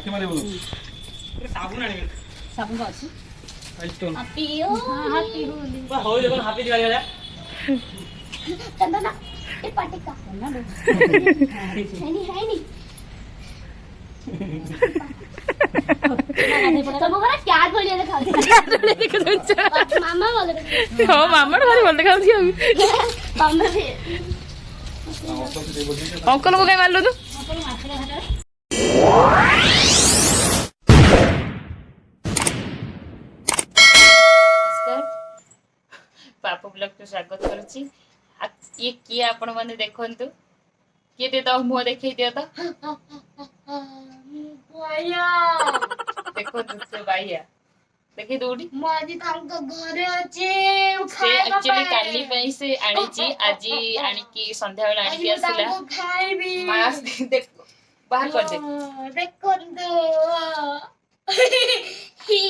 लाठी मारे बोलो साबुन आने साबुन का अछि हैप्पी होली हो देखो हैप्पी दिवाली वाला चंदना ये पार्टी का चंदना दे है नहीं तब बड़ा क्या बोलिए देखा मामा बोले हां मामा भारी बोल देखा छी अभी मामा भी अंकल को कहीं मार लो तू नमस्कार पापू ब्लॉग को स्वागत करुछि ये किए आपण माने देखंतु किए दे तो मुंह देखै दियो तो भैया देखो से बाइया देखि दोडी माजी तांको घरे अछि से एक्चुअली काली पई से आनी छी आजी आनी की संध्या बेला आनी की आसिला खाइबी मास देख बाहर कर दे देखंतु ही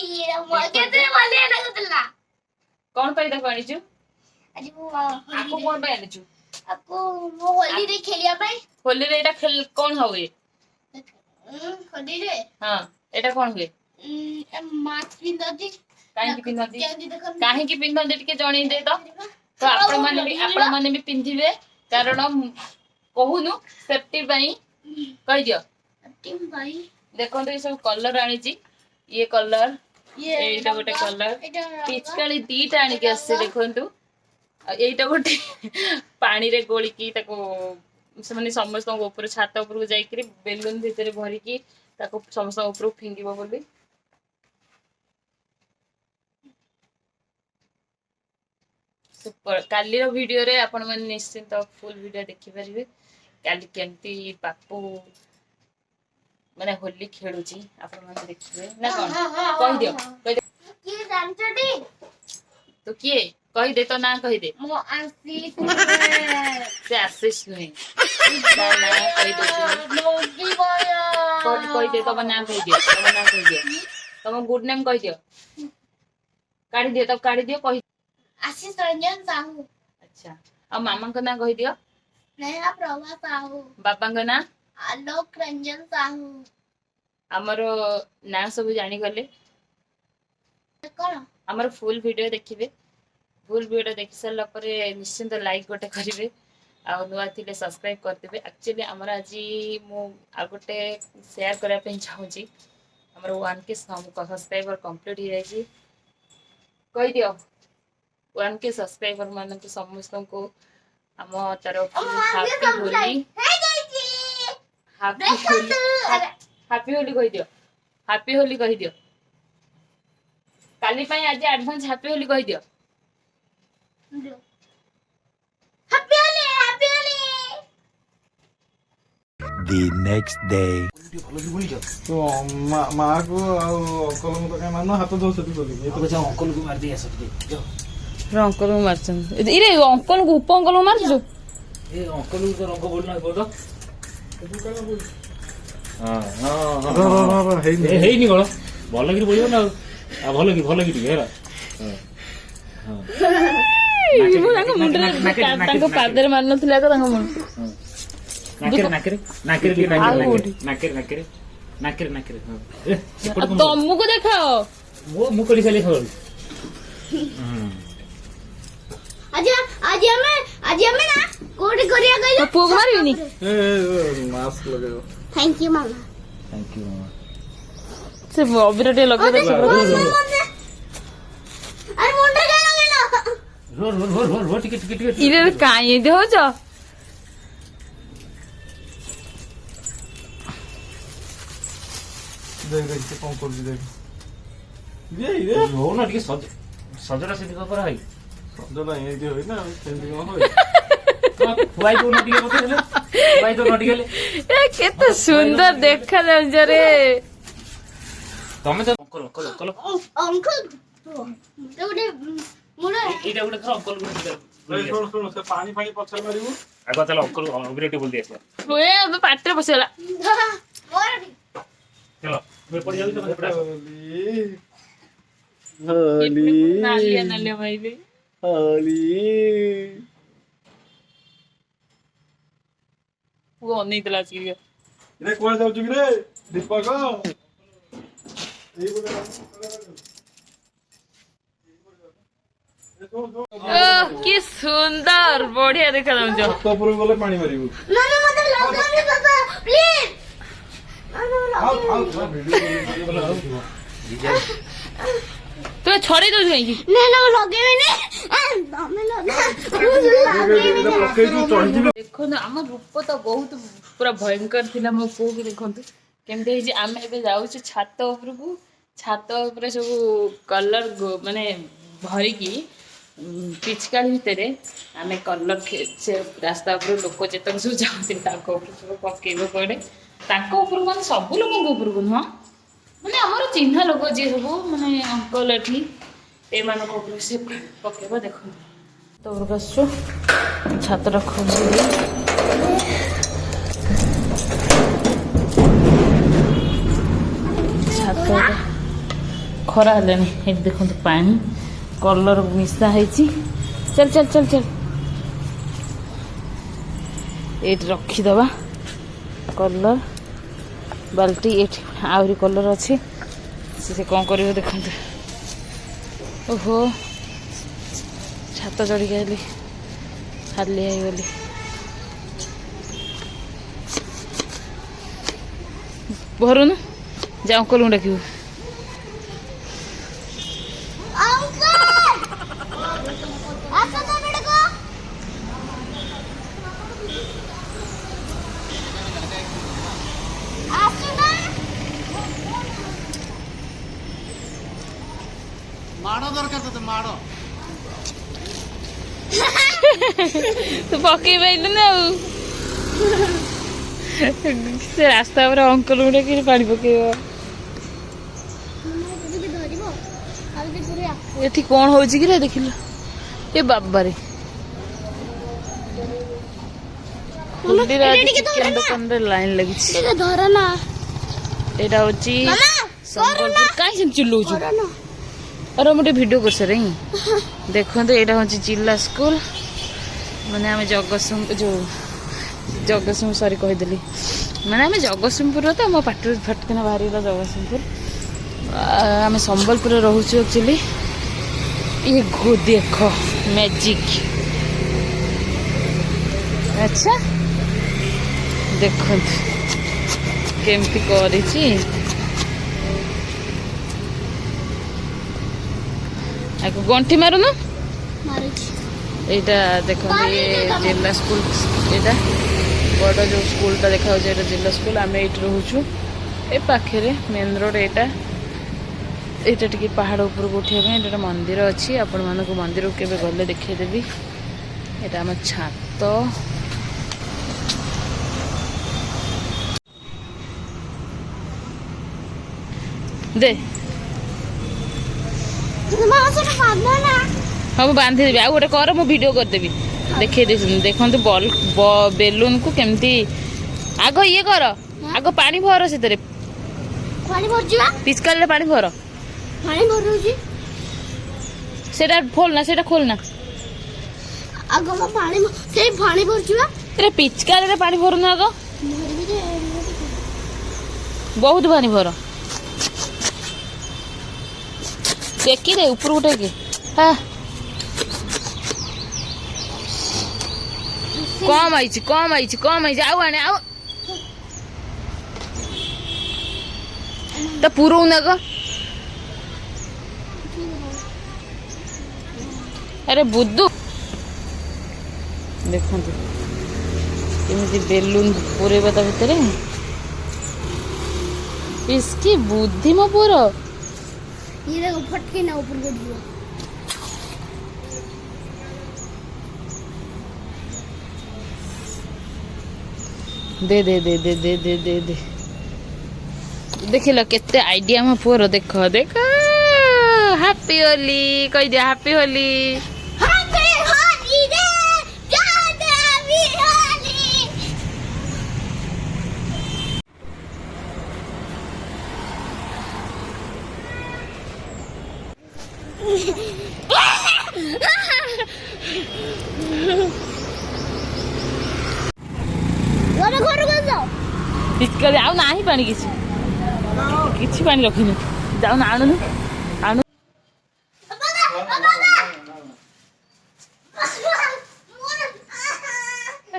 मगे ते वाले लगतला कौन पई देखो आनी छु आज वो आपको कौन पई आनी छु आपको वो होली रे खेलिया भाई होली रे एटा खेल कौन होवे होली रे हां एटा कौन हुए मास्क पिंदती काहे की पिंधन के जणी दे तो आपण माने भी पिंधिबे कारण कहूनु सेफ्टी पई कहि दियो टीम भाई देखो तो ये सब कलर आनी छी ये कलर एटा गोटे कलर पिचकाली दीटा आनी के आसे देखंतु एटा गोटे पानी रे गोली की ताको से माने समस्त ऊपर छात ऊपर को जाई करी बेलून भीतर भरी की ताको समस्त ऊपर फिंगिबो बोली सुपर काली रो वीडियो रे आपण मन निश्चित फुल वीडियो देखि परिबे काली केमती पापू माने होली खेलु छी आपण मन देखिबे ना कोन कहि दियो की जानचटी तो किए कहि दे तो ना कहि दे मो आशीष से आशीष नहीं ना ना कहि दे मोगी भैया कहि दे तो ना कहि दियो तो ना कहि दियो तुम गुड नेम कहि दियो काढी दियो तब काढी दियो कहि आशीष रंजन साहू अच्छा अब मामा का ना कहि दियो नया प्रभा साहू बापा का ना आलोक रंजन साहू हमरो ना सब जानि गले कोन हमर फुल वीडियो देखिबे फुल वीडियो देखि सरला परे निश्चित लाइक गोटे करिवे आ नुआ थिले सब्सक्राइब कर देबे एक्चुअली हमर आजी मु आ गोटे शेयर करा पे चाहू छी हमर 1k सब्सक्राइबर कंप्लीट हो जाई छी कहि दियो 1k सब्सक्राइबर मान को समस्त को हम तरफ हैप्पी होली हैप्पी होली कहि दियो हैप्पी होली कहि दियो काली पई आज एडवांस हैप्पी होली कहि दियो happy Holi The next day. तो माँ को अंकल को क्या मानो हाथ दो से तो ये तो जाओ अंकल को मार दिया सब जाओ अंकल को मारछन इरे अंकल को उप अंकल को मारछु ए अंकल को रंग बोलना बोल दो हां हां हे नहीं गलो भलो कि बोलियो ना आ भलो कि ठीक हेरा हां इबो तांको मुंडरे तांको पादर मार नथिला तो तांको मुंड नाकेरे तुमको देखाओ वो मुकली चली हो आज हमें ना कोडी करिया गइलो पप्पू को मारिनी ए मास्क लगाओ थैंक यू मामा से अबिरटे लगे दे अरे मुंडे गइलो रोर टिकट इरे काई दे हो जा देख कौन कर दे ये हो ना टिके सजरा से दिखा करा है सजरा ये दे होई ना सेंदी हो होई वाई तो नटी के बोले वाई तो नटी गेले ए केते सुंदर देखा जाउ रे तमे तो अंकल अंकल जोडे मुडे एटा गुडे खरा अंकल गुडे सुन से पानी पछर मारिबो आगो चलो अंकल अग्रेटी बोल दिया ओए अब पाटे बसेला और चलो मैं पड़ जाऊँ तो मैं पड़ा होली नालिया भाई बे होली वो नहीं तलाश किया रे कौन जाऊ रे दीपक কি সুন্দর বঢ়িয়া দেখা যাଉଛି। ଛାତ ଉପରକୁ ଗଲେ ପାଣି ମାରିବୁ। ମାମା ମତେ ଲଗାନି ବାବା ପ୍ଲିଜ। ତୁମେ ଛଡେଇ ଦଉଛୁ କାହିଁକି? ନା ନା ଲଗେଇବେନି ତମେ ଲଗା। ଦେଖନ୍ତୁ ଆମ ରୂପ ତ ବହୁତ ପୁରା ଭୟଙ୍କର ଥିଲା। ମୋ ପୁଅକୁ ଦେଖନ୍ତୁ କେମିତି ହେଇଛି। ଆମେ ଏବେ ଯାଉଛୁ ଛାତ ଉପରକୁ। ଛାତ ଉପରେ ସବୁ କଲର ମାନେ ଭରିକି ପିଚକାଳି ଭିତରେ ଆମେ କଲର ସେ ରାସ୍ତା ଉପରୁ ଲୋକ ଯେତେକ ସବୁ ଯାଉଛନ୍ତି ତାଙ୍କ ଉପରୁ ସବୁ ପକେଇବ ପଡ଼େ। ତାଙ୍କ ଉପରକୁ ମାନେ ସବୁ ଲୋକଙ୍କ ଉପରକୁ ନୁହଁ, ମାନେ ଆମର ଚିହ୍ନା ଲୋକ ଯିଏ ସବୁ ମାନେ ଅଙ୍କଲ ଏଠି ଏମାନଙ୍କ ଉପରକୁ ସେ ପକେଇବ। ଦେଖନ୍ତୁ ତ ଉପରକୁ ଆସୁଛୁ, ଛାତଟା ଖୋଲି ଛାତ ଖରା ହେଲାଣି। ଏଠି ଦେଖନ୍ତୁ ପାଣି କଲର ମିଶା ହେଇଛି। ଚାଲ ଚାଲ ଚାଲ ଚାଲ ଏଇଠି ରଖିଦେବା କଲର ବାଲ୍ଟି। ଏଠି ଆହୁରି କଲର ଅଛି। ସେ କ'ଣ କରିବ ଦେଖନ୍ତୁ। ଓହୋ ଛାତ ଚଢ଼ିକି ଆଇଲି, ହାଲିଆ ହେଇଗଲି। ଭରୁନୁ ଯା ଅଙ୍କଲଙ୍କୁ ଡାକିବୁ। ମାଡ଼ ଦରକାର ତତେ, ମାଡ଼। ତୁ ପକେଇ ପାଇଲୁ ନା ଆଉ। ସେ ରାସ୍ତା ଉପରେ ଅଙ୍କଲ ଗୁଡା ପାଣି ପକେଇବ। ଏଠି କଣ ହଉଛି କି ରେ ଦେଖିଲୁ? ଏ ବାବାରେ ଚିକେନ ଦୋକାନରେ ଲାଇନ ଲାଗିଛି। ଏଇଟା ହଉଛି ସମ୍ବଲପୁର। କାହିଁ ସେମିତି ଚିଲଉଛୁ? ଆରେ ମୁଁ ଟିକେ ଭିଡ଼ିଓ କରିସାରେ ହିଁ। ଦେଖନ୍ତୁ ଏଇଟା ହେଉଛି ଜିଲ୍ଲା ସ୍କୁଲ। ମାନେ ଆମେ ଜଗତସିଂହପୁର ସରି କହିଦେଲି, ମାନେ ଆମେ ଜଗତସିଂହପୁର ତ ମୋ ପାଟିରୁ ଫଟକିନା ବାହାରିଗଲା ଜଗତସିଂହପୁର। ଆମେ ସମ୍ବଲପୁରରେ ରହୁଛୁ ଆକ୍ଚୁଆଲି। ये गो देखो मैजिक। अच्छा देखो केमती करिछि। आको गंठी मारुन एटा देखो ये जिला स्कूल। एटा बड़ जो स्कूलटा देखा एटा जिला स्कूल। आम ये रोचु ए पाखे मेन रोड। एटा टिके पहाड़ ऊपर उठाइबा एटा मंदिर अच्छी। आपण मानक मंदिर को केबे गले देखैदेबी। एटा हम छात दे हम बांधी देवी। आ गोटे कर मु वीडियो कर देबी देखै दे। देखंतु बॉल बेलून को केमती आगो ये कर। आगो पानी भर सेतरे पानी भरजिबा। पिचकाले पानी भर। पानी भरुजी सेटा खोलना सेटा खोलना। आगो म पानी से पानी भरजिबा। तेरे पिचकाले रे पानी भरना। आगो बहुत पानी भर। देखी दे ऊपर उठे के। हां कम आइछि कम आइछि कम आइछि। आउ आने आउ त पुरो न गो। अरे बुद्धू देखंतु केମିତି बेलून पुरेबा ता भितरे। इसकी बुद्धि म पूरा ये देखो फटके ना ऊपर को दियो। दे दे दे दे दे दे दे दे देखिल केते आइडिया म पूरा। देखो देखो हैप्पी होली कह दिया। हैप्पी होली हैप्पी होली रे जाते हैप्पी होली। घर घर को जाओ। इसका आउ नाही पानी किछि किछि पानी रखिनी। ଯାଉନ ଆଣୁନୁ ଆଣୁ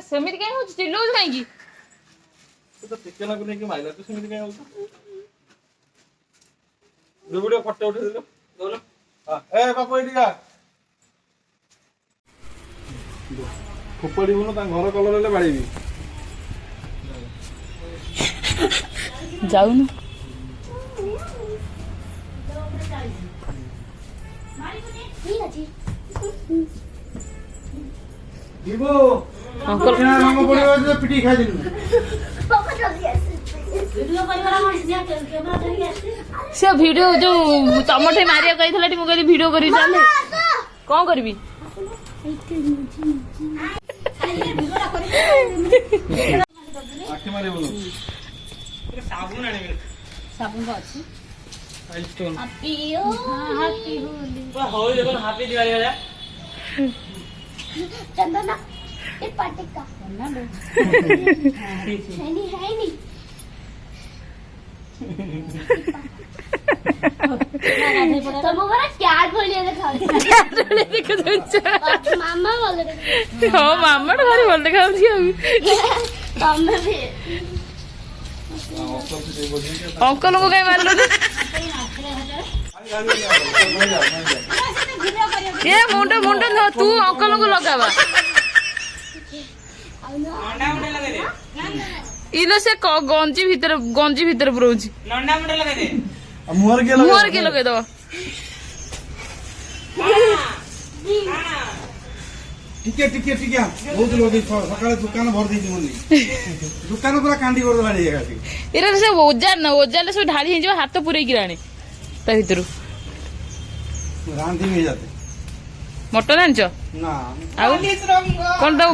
ସେମିତି କାଇଁ ହଉଛି ଚିଲଉଛୁ କାହିଁକି ଟିକେ ନାକୁ ନେଇକି ମାଇଲା ତୁ ସେମିତି କାଇଁ ହଉଛୁ ଭିଡିଓ ଫଟୋ ଉଠେଇ ଦେଲ ଏ ବାପା ଏଇଠିକା ଫୋପାଡ଼ିବୁନୁ ତାଙ୍କ ଘର କଲର ହେଲେ ବାଡେଇବି ଯାଉନୁ ଅଙ୍କଲ ରଙ୍ଗ ପଡିବ ପିଟି ଖାଇଦେଲୁ ସେ ଭିଡିଓ ଯୋଉ ତମଠେ ମାରିବାକୁ କହିଥିଲା ମୁଁ କହିଲି ଭିଡିଓ କରିବି ଚାଲେ କଣ କରିବି ଆଖି ମାରିବୁନୁ ସାବୁନ ଅଛି चंदना ये पार्टी का है नहीं तो वो बड़ा क्या बोलिए देखा मामा बोले हाँ मामा तो भारी बोल देखा तमे भी अंकल को कहीं मार लो ये मुंडो मुंडो न तू अंकल को लगावा इलो से गंजी भीतर पुरौची नंडा मुंडा लगा दे मुहर के लगे दो टिके बहुत लोग सकाळे दुकान भर देई दिमनी दुकान पूरा कांडी कर दलानी एकासी एरा से ओजाले सब ढाली हे जो हाथ पुरै की राणी ता भीतरु रांधी में जाते मटन आंचो ना आउ कोन तो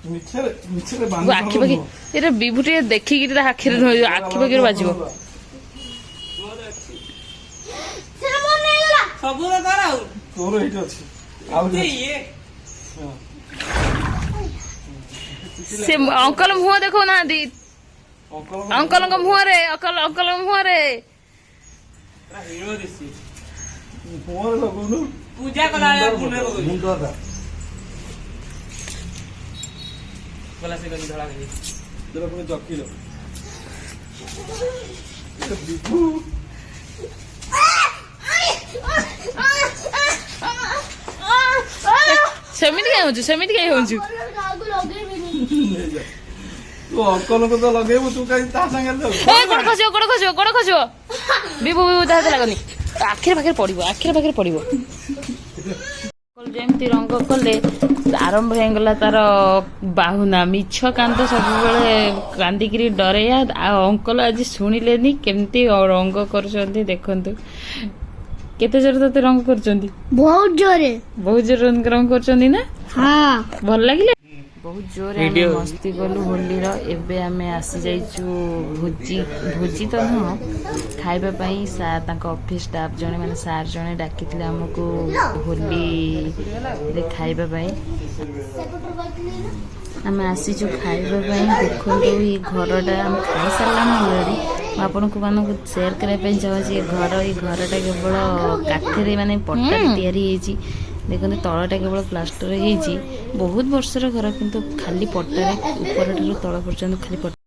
मिछरे बांध आखि पाखि एरा बिभुटे देखि कि आखि रे आखि पाखि बाजिबो सब कराऊ तोर एठी अछि आउ ये से अंकल मुह देखो ना दी अंकल को मुह रे अंकल मुह रे हीरो दिसी मोर लगुनु पूजा कला मुंडा दा गला से गली धड़ा गई तेरा पुणे जकिलो बिबू सेमिति काई होछु तू अंकल को तो लगेबू तू काई ता संगे लग ए गोड़ खसियो बिबू ता लागनी आखिर पाखिर पड़िबो अंकल जेमती रंग कले आरंभ हो गला तार बाहुना मिछ कांद सब बेले कांदिकी डरेया अंकल आज शुणिलेनी केमती रंग करछंती देखंतु केते जोर तते रंग करछंती बहुत जोर रंग करछंती ना हां भल लागिले बहुत जोर मस्ती गलु होली एबे आमे आसी जाइछु भोजी तो न खाइबा पई ऑफिस स्टाफ जने माने सार जने डाकिथिले हमको होली रे खाइबा पई आमे आसीछु खाइबा पई देखो ई घरटा हम खाइ सारला न ऑलरेडी आपनको मानको शेयर करे पई चाहू छी घरटा केवल काठरे माने पट्टा तयारी हेची देखो तलटा केवल प्लास्टर हेची बहुत वर्षर घर किंतु खाली पट्टारे ऊपर तल पर्यंत खाली पट्टा